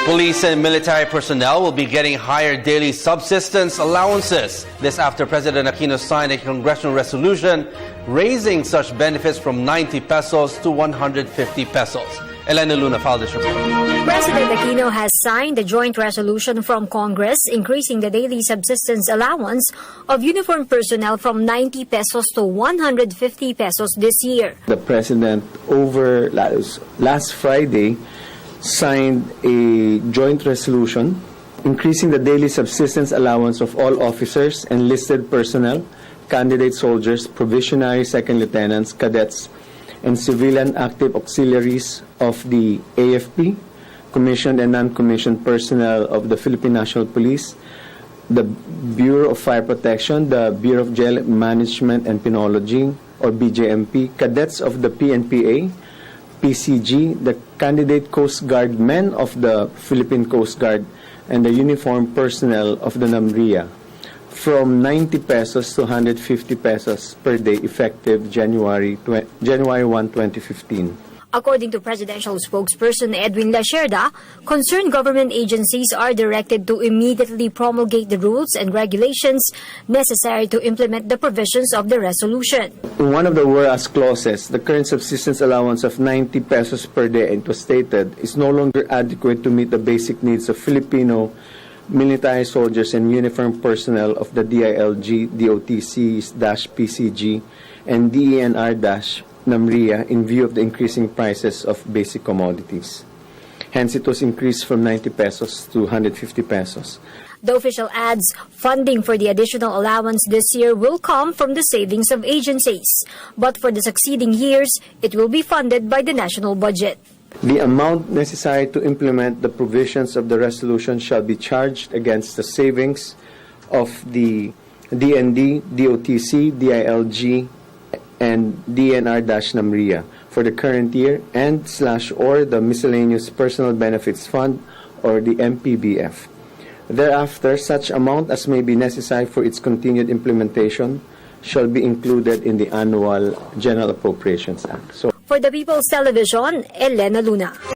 Police and military personnel will be getting higher daily subsistence allowances. This after President Aquino signed a congressional resolution raising such benefits from 90 pesos to 150 pesos. Elena Luna filed this report. President Aquino has signed a joint resolution from Congress increasing the daily subsistence allowance of uniformed personnel from 90 pesos to 150 pesos this year. The President over last Friday signed a joint resolution increasing the daily subsistence allowance of all officers, enlisted personnel, candidate soldiers, probationary second lieutenants, cadets, and civilian active auxiliaries of the AFP, commissioned and non-commissioned personnel of the Philippine National Police, the Bureau of Fire Protection, the Bureau of Jail Management and Penology, or BJMP, cadets of the PNPA, PCG, the candidate Coast Guard men of the Philippine Coast Guard, and the uniformed personnel of the NAMRIA, from 90 pesos to 150 pesos per day effective January 1, 2015. According to presidential spokesperson Edwin Lacerda, concerned government agencies are directed to immediately promulgate the rules and regulations necessary to implement the provisions of the resolution. In one of the whereas clauses, the current subsistence allowance of 90 pesos per day, it was stated, is no longer adequate to meet the basic needs of Filipino military soldiers and uniformed personnel of the DILG, DOTC-PCG, and DENR-NAMRIA in view of the increasing prices of basic commodities. Hence, it was increased from 90 pesos to 150 pesos. The official adds funding for the additional allowance this year will come from the savings of agencies, but for the succeeding years, it will be funded by the national budget. The amount necessary to implement the provisions of the resolution shall be charged against the savings of the DND, DOTC, DILG, and DNR-NAMRIA for the current year and/or the Miscellaneous Personal Benefits Fund or the MPBF. Thereafter, such amount as may be necessary for its continued implementation shall be included in the annual General Appropriations Act. For the People's Television, Elena Luna.